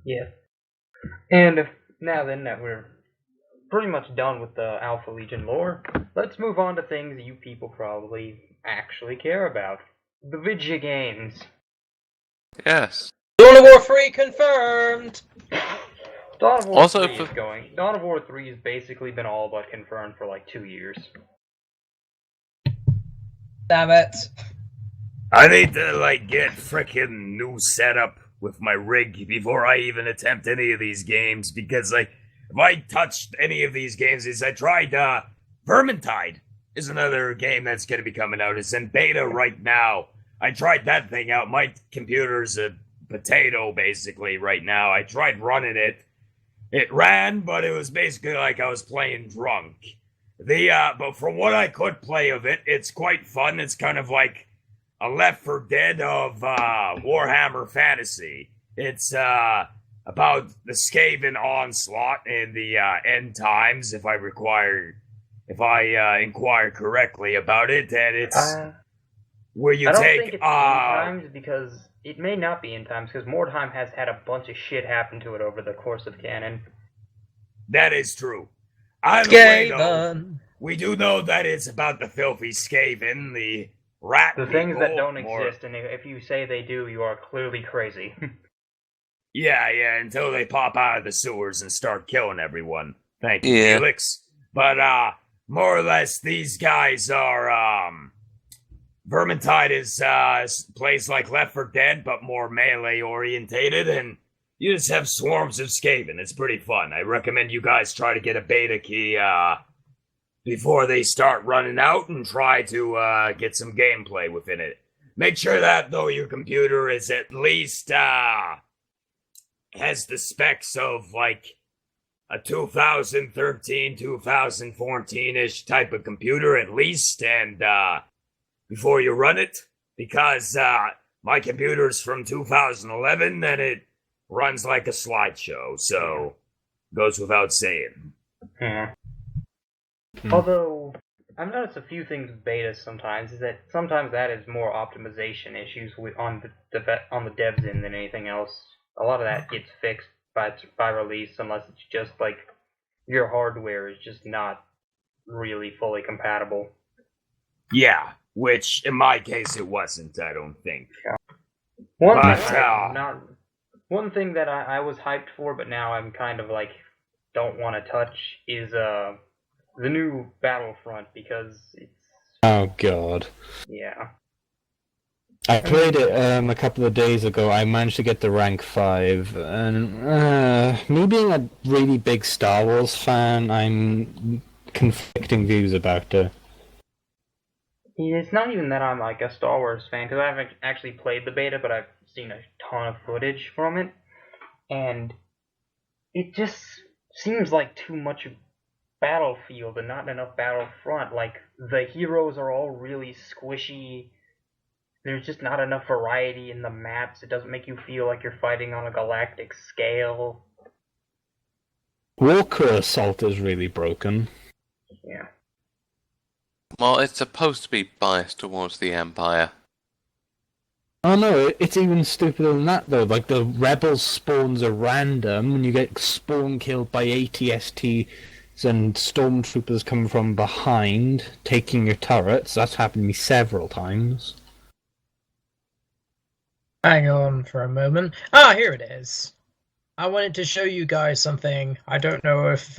Yeah. And now then that we're pretty much done with the Alpha Legion lore, let's move on to things you people probably actually care about. The video games. Yes. Dawn of War 3 confirmed! Dawn of War Also 3 is going. Dawn of War 3 has basically been all but confirmed for like 2 years. Damn it. I need to, get frickin' new setup with my rig before I even attempt any of these games, because, if I touched any of these games, I tried, Vermintide is another game that's gonna be coming out. It's in beta right now. I tried that thing out. My computer's a potato, basically, right now. I tried running it. It ran, but it was basically like I was playing drunk. But from what I could play of it, it's quite fun. It's kind of like a Left 4 Dead of Warhammer Fantasy. It's about the Skaven onslaught in the end times, if I inquire correctly about it, and it's where you I don't take think it's end times because it may not be end times because Mordheim has had a bunch of shit happen to it over the course of canon. That is true. Either way, though, Skaven! we do know that it's about the filthy Skaven, the rat The people, things that don't or- exist, and if you say they do, you are clearly crazy. Yeah, until they pop out of the sewers and start killing everyone. Thank you, Yeah. Felix. But, more or less, these guys are, Vermintide is, plays like Left 4 Dead, but more melee-orientated, and you just have swarms of Skaven. It's pretty fun. I recommend you guys try to get a beta key, before they start running out, and try to, get some gameplay within it. Make sure that, though, your computer is at least, has the specs of, a 2013, 2014-ish type of computer, at least, and, before you run it, because, my computer's from 2011, and it runs like a slideshow, so goes without saying. Although, I've noticed a few things with betas sometimes, is that sometimes that is more optimization issues on the devs end than anything else. A lot of that gets fixed by release, unless it's just like your hardware is just not really fully compatible. Yeah, which in my case it wasn't, I don't think. One But, thing that I was hyped for, but now I'm kind of like don't want to touch is the new Battlefront, because it's Oh god. yeah. I played it a couple of days ago. I managed to get the rank 5, and me being a really big Star Wars fan, I'm conflicting views about it. It's not even that I'm like a Star Wars fan, because I haven't actually played the beta, but I've seen a ton of footage from it, and it just seems like too much Battlefield and not enough Battlefront. Like, the heroes are all really squishy. There's just not enough variety in the maps. It doesn't make you feel like you're fighting on a galactic scale. Walker Assault is really broken. Yeah. Well, it's supposed to be biased towards the Empire. Oh no, it's even stupider than that though. Like, the rebels spawns are random, and you get spawn killed by ATSTs and stormtroopers coming from behind, taking your turrets. That's happened to me several times. Hang on for a moment. Ah, here it is. I wanted to show you guys something. I don't know if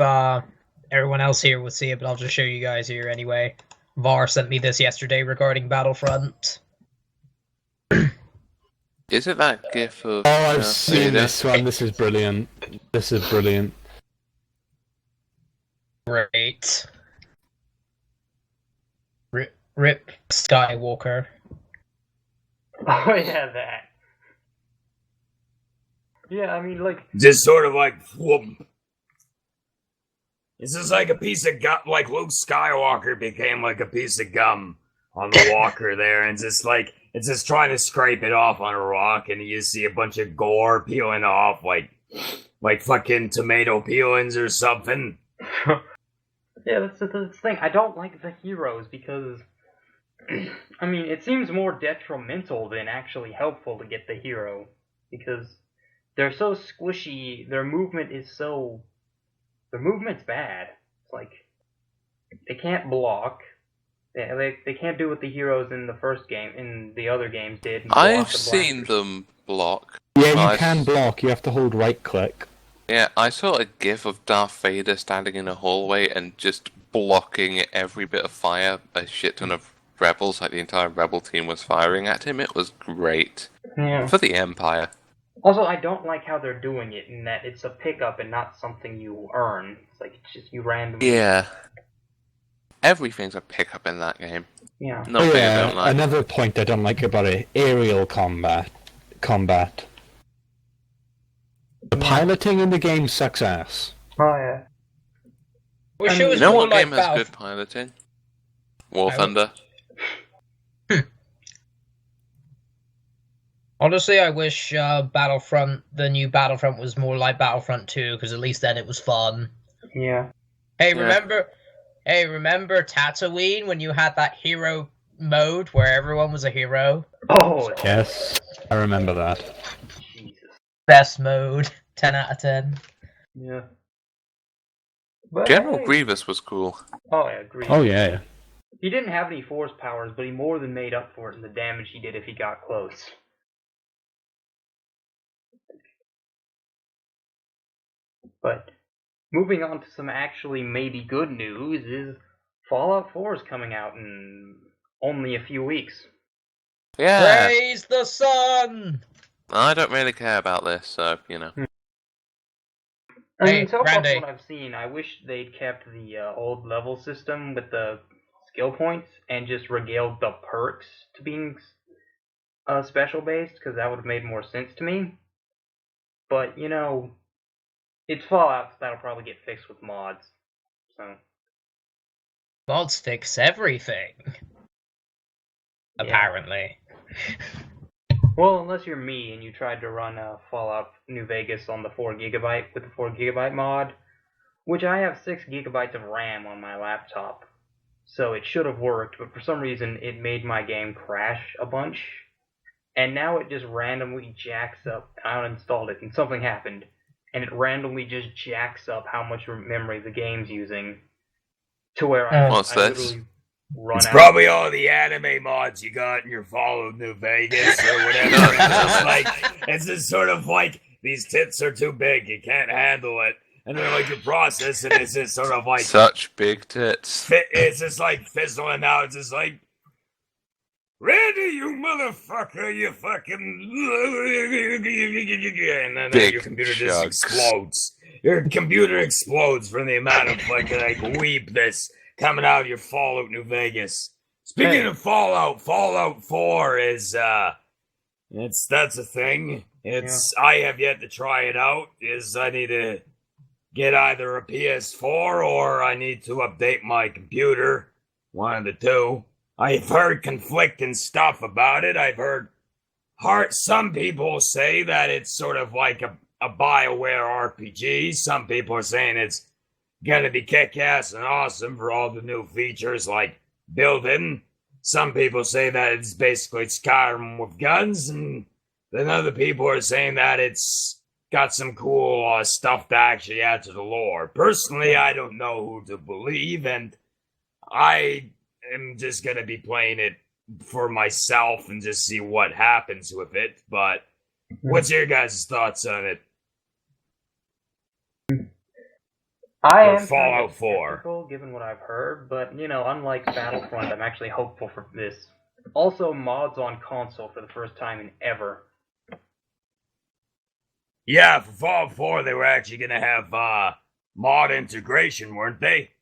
everyone else here will see it, but I'll just show you guys here anyway. Var sent me this yesterday regarding Battlefront. Is it that gif of... Oh, I've seen Vader? this one. This is brilliant. This is brilliant. Great. Rip Skywalker. Oh yeah, that. Yeah, I mean, like, Just sort of like, whoop. It's just like a piece of gum, like Luke Skywalker became like a piece of gum on the walker there, and it's just trying to scrape it off on a rock, and you see a bunch of gore peeling off, like fucking tomato peelings or something. yeah, that's the thing. I don't like the heroes because, I mean, it seems more detrimental than actually helpful to get the hero, because they're so squishy. Their movement's bad. It's like they can't block. They can't do what the heroes in the first game, in the other games did. And block I've the seen blasters. them block. Yeah, I you can s- block. You have to hold right click. Yeah, I saw a gif of Darth Vader standing in a hallway and just blocking every bit of fire a shit ton of rebels, like the entire rebel team was firing at him. It was great. Yeah. For the Empire. Also, I don't like how they're doing it in that it's a pickup and not something you earn. It's like it's just you randomly. Yeah. Everything's a pickup in that game. Yeah. Nothing I don't like. Another point I don't like about it: aerial combat. The piloting in the game sucks ass. Oh yeah. Wish it was You know more what like game has Battle. good piloting? War I Thunder. Honestly, I wish Battlefront, the new Battlefront, was more like Battlefront 2, because at least then it was fun. Yeah. Hey, Yeah. remember Tatooine when you had that hero mode where everyone was a hero? Oh Yes, I remember that. Jesus. Best mode, 10 out of 10. Yeah. But General hey. Grievous was cool. Oh yeah, agreed. Oh yeah. He didn't have any force powers, but he more than made up for it in the damage he did if he got close. But moving on to some actually maybe good news is Fallout 4 is coming out in only a few weeks. Yeah. Praise the sun! I don't really care about this, so, you know. I Hey, mean, so far Randy. from what I've seen, I wish they'd kept the old level system with the skill points and just regaled the perks to being special based, because that would have made more sense to me. But, you know, it's Fallout, so that'll probably get fixed with mods. So, Mods fix everything. Yeah. Apparently. well, unless you're me and you tried to run Fallout New Vegas on the 4GB with the 4GB mod, which I have 6GB of RAM on my laptop, so it should have worked, but for some reason it made my game crash a bunch, and now it just randomly jacks up. I uninstalled it, and something happened, and it randomly just jacks up how much memory the game's using, to where What's I this? literally run It's out. probably all the anime mods you got in your Fallout New Vegas or whatever. It's just sort of like these tits are too big, you can't handle it, and then like you process it, it's just sort of like Such big tits. it's just like fizzling out. It's just like, Randy, you motherfucker, you fucking, and then Big your computer just chugs. explodes. Your computer explodes from the amount of fucking like weep that's coming out of your Fallout New Vegas. Speaking Hey. of Fallout, Fallout 4 is that's a thing. I have yet to try it out. I need to get either a PS4 or I need to update my computer. One of the two. I've heard conflicting stuff about it. I've heard some people say that it's sort of like a BioWare RPG. Some people are saying it's gonna be kick-ass and awesome for all the new features like building. Some people say that it's basically Skyrim with guns, and then other people are saying that it's got some cool stuff to actually add to the lore. Personally, I don't know who to believe, and I am just gonna be playing it for myself and just see what happens with it. But what's your guys' thoughts on it? I Or am Fallout kind of 4. skeptical, given what I've heard, but, you know, unlike Battlefront, I'm actually hopeful for this. Also, mods on console for the first time in ever. Yeah, for Fallout 4, they were actually gonna have mod integration, weren't they?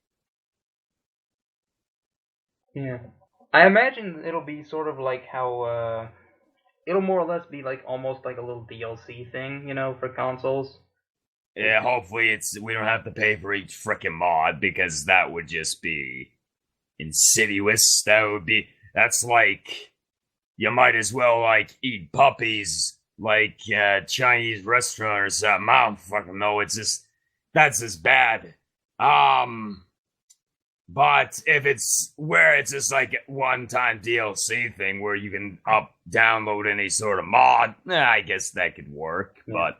Yeah. I imagine it'll be sort of like how, it'll more or less be like almost like a little DLC thing, you know, for consoles. Yeah, hopefully we don't have to pay for each frickin' mod, because that would just be insidious. That's like, you might as well like eat puppies like Chinese restaurant or something. I don't fucking know. That's just bad. But if it's where it's just like a one-time DLC thing where you can download any sort of mod, I guess that could work. Yeah. But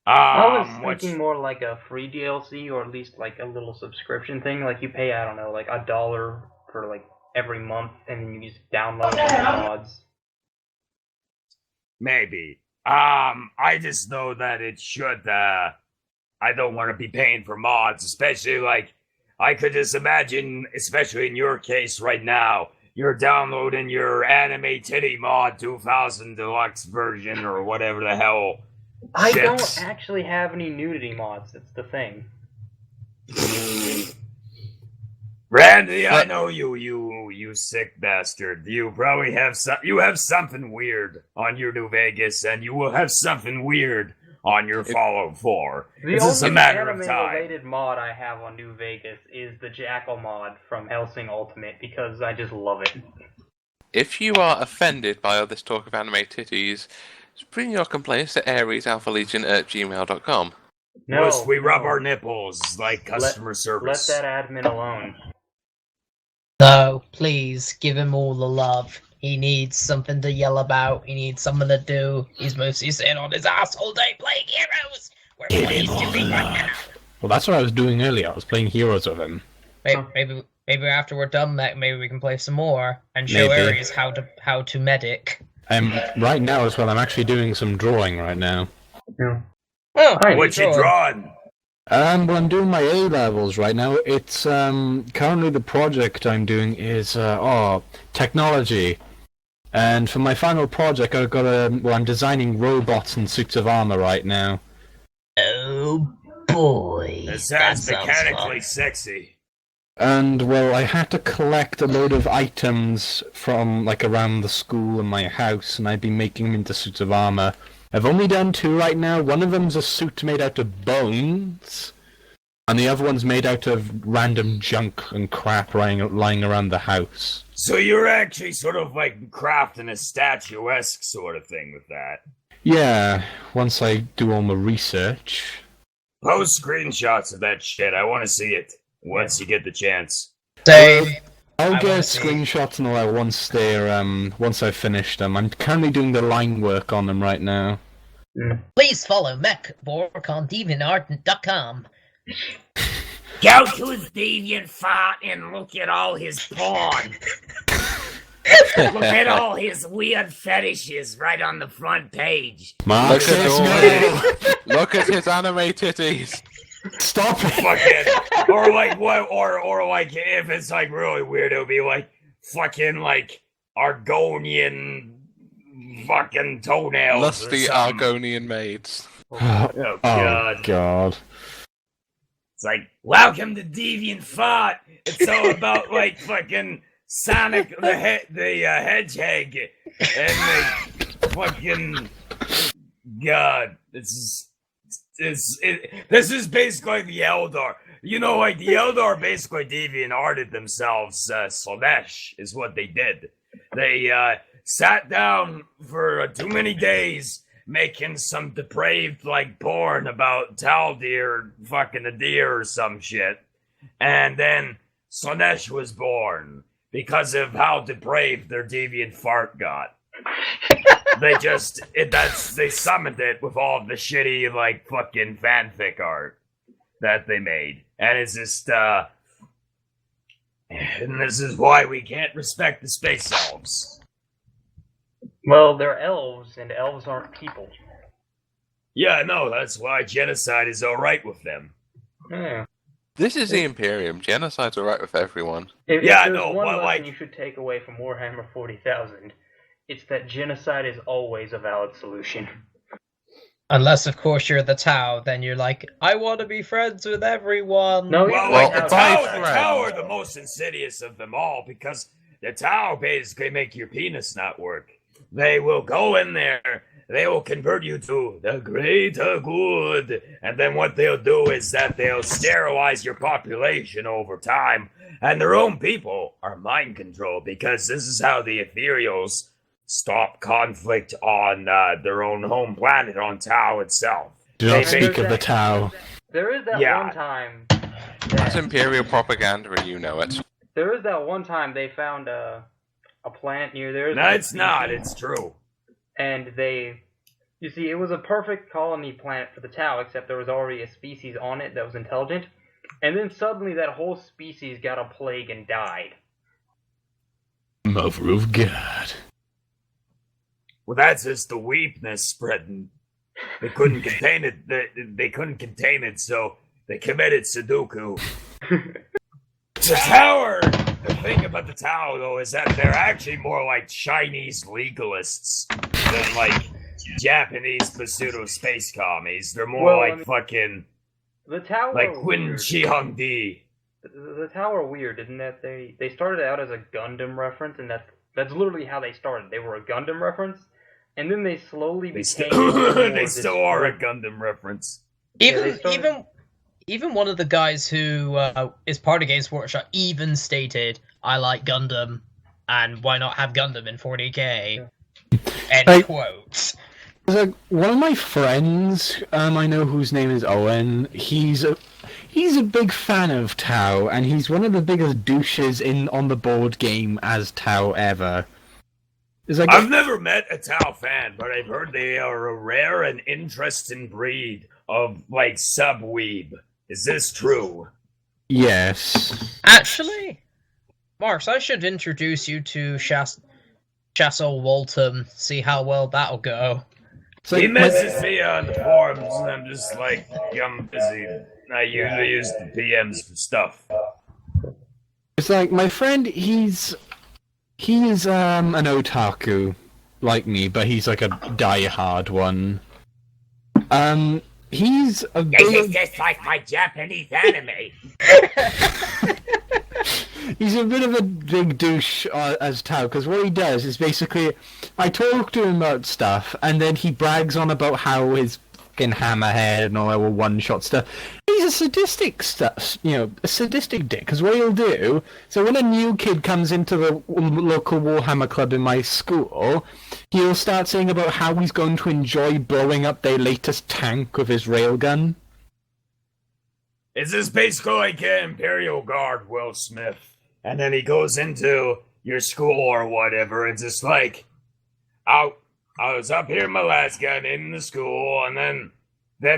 I was What's thinking more like a free DLC, or at least like a little subscription thing. Like you pay, I don't know, like $1 for like every month, and then you just download a bunch of mods. maybe? I just know that it should. I don't want to be paying for mods, especially like I could just imagine, especially in your case right now, you're downloading your Anime Titty Mod 2000 Deluxe version or whatever the hell. I Shit. don't actually have any nudity mods. That's the thing. Randy, I know you sick bastard. You probably have something weird on your New Vegas, and you will have something weird on your Fallout 4. The It's just a only matter of time. anime-related mod I have on New Vegas is the Jackal mod from Hellsing Ultimate, because I just love it. If you are offended by all this talk of anime titties, just bring your complaints to AresAlphaLegion@gmail.com. No, Plus, we rub no. our nipples like customer Let service. that admin alone. No, please give him all the love. He needs something to yell about. He needs something to do. He's mostly sitting on his ass all day playing Heroes. We're pleased to be right now. Well, that's what I was doing earlier. I was playing Heroes with him. Maybe after we're done, maybe we can play some more and show Maybe. Ares how to medic. Right now as well, I'm actually doing some drawing right now. Yeah. Oh, Hi, What you drawing? Well, I'm doing my A levels right now. It's currently the project I'm doing is technology, and for my final project, I've got I'm designing robots and suits of armor right now. Oh boy, It sounds mechanically sexy. And well, I had to collect a load of items from like around the school and my house, and I've been making them into suits of armor. I've only done 2 right now. One of them's a suit made out of bones, and the other one's made out of random junk and crap lying around the house. So you're actually sort of like crafting a statuesque sort of thing with that. Yeah, once I do all my research. Post screenshots of that shit. I want to see it once you get the chance. Same. I'll I get wanna see. screenshots and all that once I've finished them. I'm currently doing the line work on them right now. Please follow MechBork on DeviantArt.com. Go to his deviant fart and look at all his porn. Look at all his weird fetishes right on the front page. Marcus, Look at his anime titties. Stop it! Fucking, or like what, or like if it's like really weird, it'll be like fucking like Argonian fucking toenails. Lusty or something. Argonian maids. Oh god. God. It's like, welcome to Deviant Fart. It's all about like fucking Sonic the Hedgehog and the fucking god. This is basically the Eldar. You know, like the Eldar basically deviant arted themselves. Slanesh is what they did. They sat down for too many days making some depraved like porn about Taldir fucking a deer or some shit. And then Slanesh was born because of how depraved their deviant fart got. They summoned it with all the shitty like fucking fanfic art that they made. And it's just and this is why we can't respect the space elves. Well, they're elves, and elves aren't people. Yeah, no, that's why genocide is alright with them. Yeah. This is the Imperium. Genocide's alright with everyone. If Yeah, I there's know, one but, lesson like- you should take away from Warhammer 40,000, it's that genocide is always a valid solution. Unless, of course, you're the Tau, then you're like, I want to be friends with everyone. No, Well, you're like right the now, Tau, that's the right. Tau are the most insidious of them all because the Tau basically make your penis not work. They will go in there, they will convert you to the greater good, and then what they'll do is that they'll sterilize your population over time, and their own people are mind controlled because this is how the Ethereals stop conflict on their own home planet, on Tau itself. Do not Hey, speak there's of the that- Tau. There is that Yeah. one time. That's Imperial propaganda, and you know it. There is that one time they found a plant near there. No, it's not. It's true. And they You see, it was a perfect colony planet for the Tau, except there was already a species on it that was intelligent, and then suddenly that whole species got a plague and died. Mother of God. Well, that's just the weakness spreading. They couldn't contain it. They couldn't contain it, so they committed Sudoku. The tower. The thing about the Tau, though, is that they're actually more like Chinese legalists than like Japanese pseudo space commies. They're more like fucking The Tau like were Qin weird. Shi Hongdi. The Tau were weird, isn't that they started out as a Gundam reference, and that's literally how they started. They were a Gundam reference, and then they slowly They became. they still are a Gundam reference. Even one of the guys who is part of Games Workshop even stated, "I like Gundam, and why not have Gundam in 40k?" End quote. Like one of my friends, I know whose name is Owen. He's a big fan of Tau, and he's one of the biggest douches on the board game as Tau ever. Like, I've never met a Tau fan, but I've heard they are a rare and interesting breed of like sub-weeb. Is this true? Yes. Actually, Marks, I should introduce you to Chassel Waltham. See how well that'll go. So He messages me on the forums, and I'm just like, I'm busy. I usually use the PMs for stuff. It's like my friend. He's an otaku like me, but he's like a die-hard one. He's a This big. is just like my Japanese anime. He's a bit of a big douche as Tau, because what he does is basically, I talk to him about stuff, and then he brags on about how his fucking hammerhead and all that one-shot stuff. He's a sadistic a sadistic dick, because what he'll do, so when a new kid comes into the local Warhammer club in my school, he'll start saying about how he's going to enjoy blowing up their latest tank with his railgun. Is this basically like an Imperial Guard, Will Smith? And then he goes into your school or whatever, and just like, I was up here in my last gun in the school, and then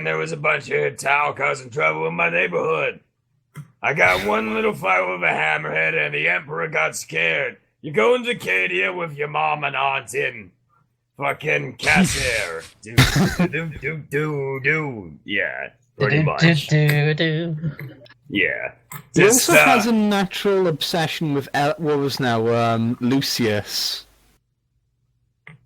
there was a bunch of Tau causing trouble in my neighborhood. I got one little fight with a hammerhead, and the Emperor got scared. You go into Cadia with your mom and aunt in fucking Casser. do. Yeah, pretty much. Yeah. He Just, also has a natural obsession with what was now Lucius.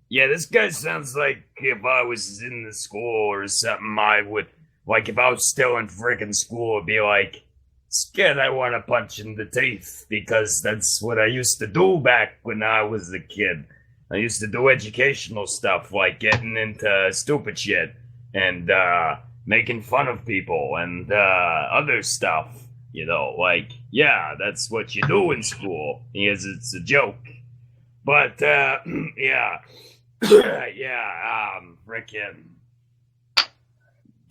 Yeah, this guy sounds like if I was in the school or something, I would, like, if I was still in freaking school, it'd be like, scared I want to punch in the teeth, because that's what I used to do back when I was a kid. I used to do educational stuff, like getting into stupid shit, and, making fun of people, and, other stuff. You know, like, yeah, that's what you do in school, because it's a joke. But, yeah. Frickin'.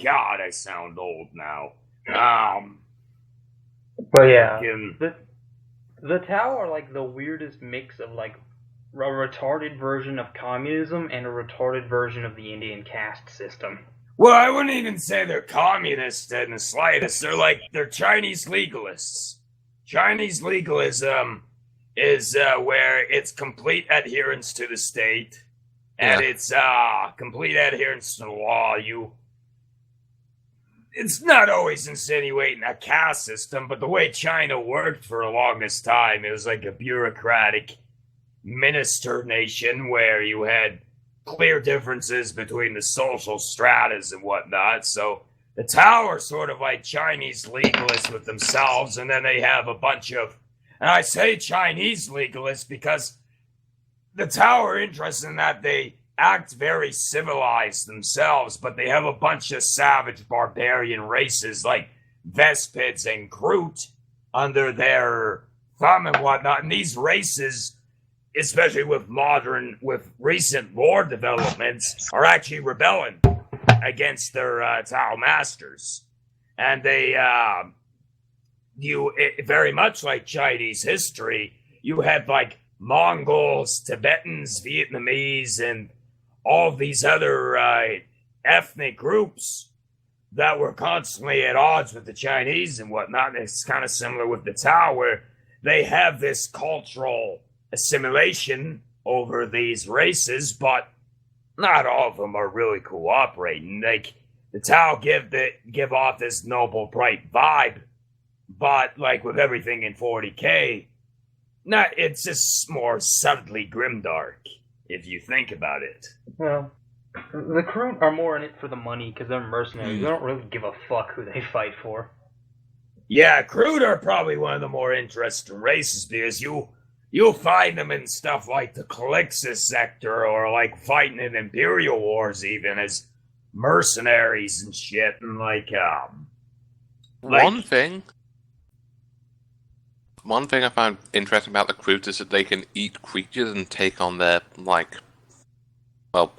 God, I sound old now. But yeah, frickin'. the Tau are like the weirdest mix of like a retarded version of communism and a retarded version of the Indian caste system. Well, I wouldn't even say they're communists in the slightest. They're Chinese legalists. Chinese legalism is where it's complete adherence to the state, and it's complete adherence to the law. It's not always insinuating a caste system, but the way China worked for the longest time, it was like a bureaucratic minister nation where you had clear differences between the social stratas and whatnot. So the Tau are sort of like Chinese legalists with themselves, and then they have a bunch of, and I say Chinese legalists because the Tau are interested in that they act very civilized themselves, but they have a bunch of savage barbarian races like Vespids and Groot under their thumb and whatnot. And these races, especially with recent lore developments, are actually rebelling against their Tau masters. And they, very much like Chinese history, you had like Mongols, Tibetans, Vietnamese, and all of these other ethnic groups that were constantly at odds with the Chinese and whatnot. It's kind of similar with the Tao, where they have this cultural assimilation over these races, but not all of them are really cooperating. Like, the Tao give off this noble, bright vibe, but like with everything in 40K, it's just more subtly grimdark, if you think about it. Well, the crew are more in it for the money because they're mercenaries. They don't really give a fuck who they fight for. Yeah, Crude are probably one of the more interesting races because you'll find them in stuff like the Calixis sector or like fighting in Imperial Wars even as mercenaries and shit, and one thing I found interesting about the Crute is that they can eat creatures and take on their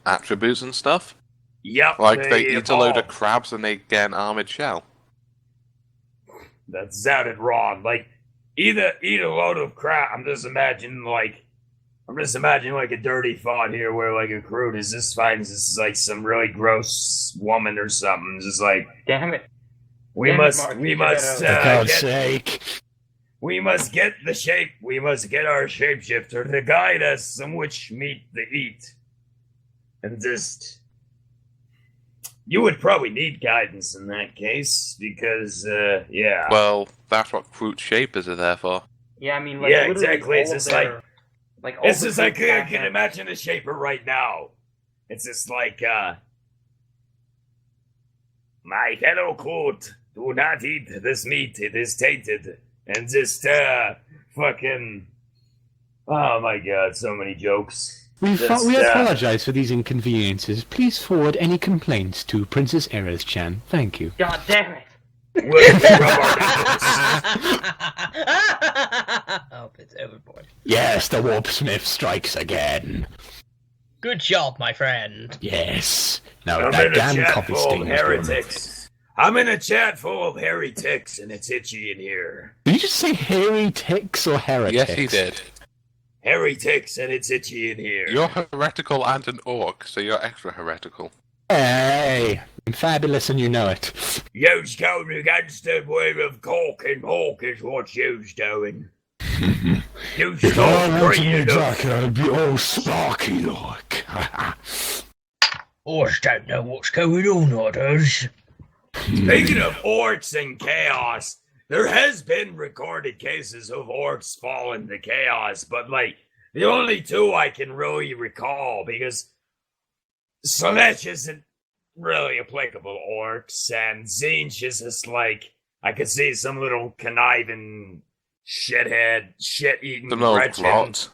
attributes and stuff. Yep, They eat a load of crabs and they get an armored shell. That sounded wrong. Like, eat a load of crab. I'm just imagining like a dirty thought here where like a Crute is just finds this like some really gross woman or something. Just like, damn it. We must get the shape. We must get our shapeshifter to guide us on which meat to eat. And just, you would probably need guidance in that case because, yeah. Well, that's what Crute shapers are there for. Yeah, I mean, like, yeah, exactly. It's just I can imagine the shaper right now. It's just like, my fellow Crute, do not eat this meat. It is tainted. And just, fucking, oh my god, so many jokes. We apologize for these inconveniences. Please forward any complaints to Princess Erez-chan. Thank you. God damn it. Oh, it's overboard. Yes, the Warp Smith strikes again. Good job, my friend. Yes. Now I'm that in a damn chat coffee full of stain. heretics. I'm in a chat full of hairy ticks, and it's itchy in here. Did you just say hairy ticks or heretics? Yes, he did. Hairy ticks, and it's itchy in here. You're heretical and an orc, so you're extra heretical. Hey, I'm fabulous and you know it. You's going against the word of cock and hawk is what you's doing. You If I stop wanted me breathing up. jacket, I'd be all sparky like. Orcs don't know what's going on, others. Speaking of orcs and chaos, there has been recorded cases of orcs falling to chaos, but like the only two I can really recall because Slanesh isn't really applicable to orcs, and Zinch is just like I could see some little conniving shithead, shit-eating The little Gretchen. grot.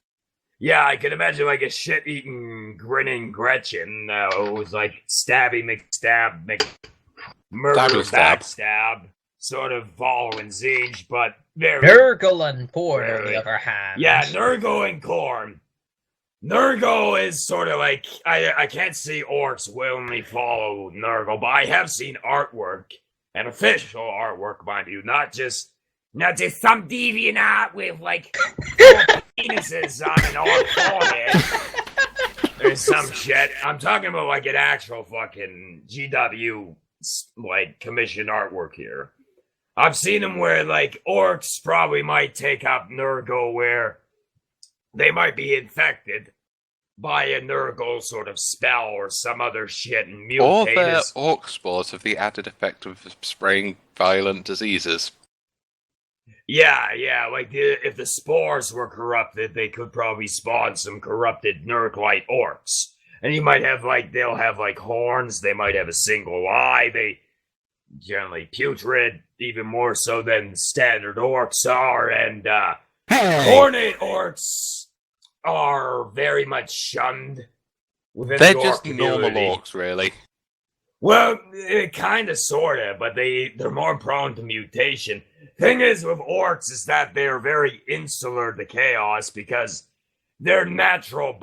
Yeah, I could imagine like a shit-eating, grinning Gretchen who was like stabby McStab, murder backstab, sort of following Zinch, but very... Nurgle and Porn, on the other hand. Yeah, Nurgle and Korn. Nurgle is sort of like, I can't see orcs willingly follow Nurgle, but I have seen artwork, and official artwork, mind you, not just some deviant art with like penises on an orc forehead or some shit. I'm talking about like an actual fucking GW like commissioned artwork here. I've seen them where like orcs probably might take up Nurgle where they might be infected by a Nurgle sort of spell or some other shit and mutate. Or their orc spores have the added effect of spraying violent diseases. Yeah, like if the spores were corrupted, they could probably spawn some corrupted Nurglite orcs. And you might have they'll have horns, they might have a single eye, they generally putrid, even more so than standard orcs are, and Hornate orcs are very much shunned within They're the orc just normal community. orcs, really. Well, kind of, sort of, but they're more prone to mutation. Thing is with orcs is that they're very insular to chaos because their natural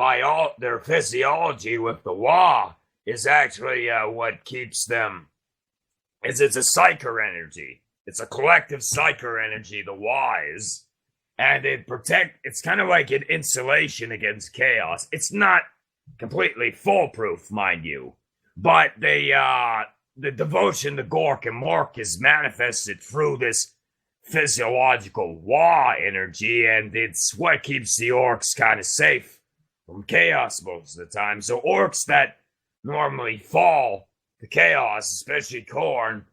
their physiology with the Wa is actually what keeps them. It's a psyker energy. It's a collective psyker energy, the Wa is. And it's kind of like an insulation against chaos. It's not completely foolproof, mind you. But the devotion to Gork and Mork is manifested through this physiological Wa energy, and it's what keeps the orcs kind of safe from chaos most of the time. So orcs that normally fall to chaos, especially Khorne,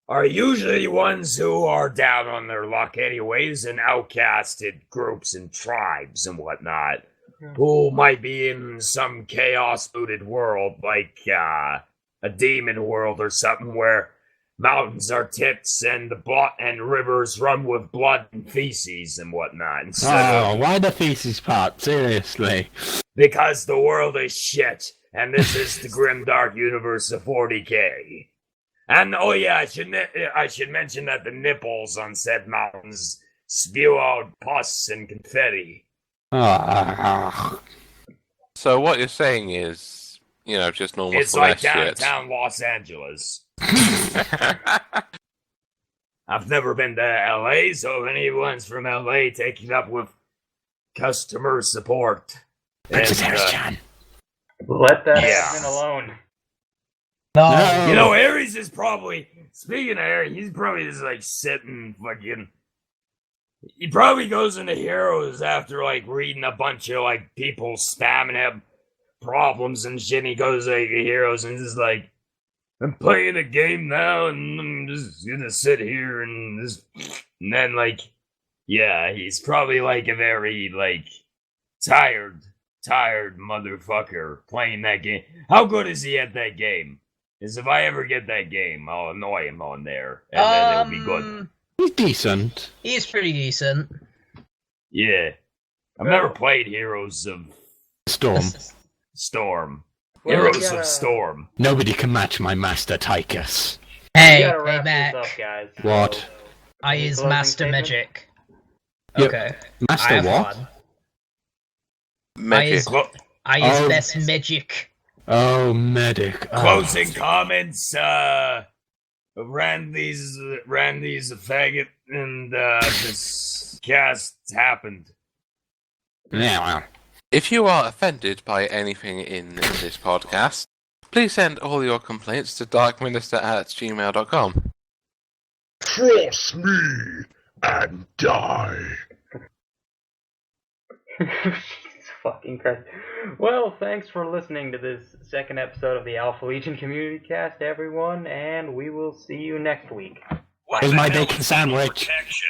are usually ones who are down on their luck anyways, and outcasted groups and tribes and whatnot, who might be in some chaos-booted world, like a demon world or something, where mountains are tits and and rivers run with blood and feces and whatnot. Why the feces part? Seriously. Because the world is shit, and this is the grimdark universe of 40k. And oh yeah, I should mention that the nipples on said mountains spew out pus and confetti. So what you're saying is, just normal It's like shit. downtown Los Angeles. I've never been to LA, so if anyone's from LA, take it up with customer support. Purchase John. Let that Yeah. admin alone. No. You know, Ares is probably, speaking of Ares, he's probably just like sitting fucking. He probably goes into Heroes after like reading a bunch of like people spamming him problems and shit. He goes like to Heroes and just like, I'm playing a game now and I'm just gonna sit here and just. And then like, yeah, he's probably like a very like tired motherfucker playing that game. How good is he at that game? Is if I ever get that game, I'll annoy him on there, and then it'll be good. He's decent. He's pretty decent. Yeah. I've never played Heroes of Storm. Well, Heroes of Storm. Nobody can match my master Tychus. We Hey, gotta hey, wrap Mac. this up, guys. What? So, I any use closing Master statements? Magic. Yep. Okay. Master I have what? one. Magic. I use Oh. best magic. Oh, medic. Oh. Closing comments, Randy's a faggot, and this cast happened. Yeah, well. If you are offended by anything in this podcast, please send all your complaints to darkminister@gmail.com. Cross me and die. Jesus fucking Christ. Well, thanks for listening to this second episode of the Alpha Legion Community Cast, everyone, and we will see you next week. Here's my bacon sandwich. Protection.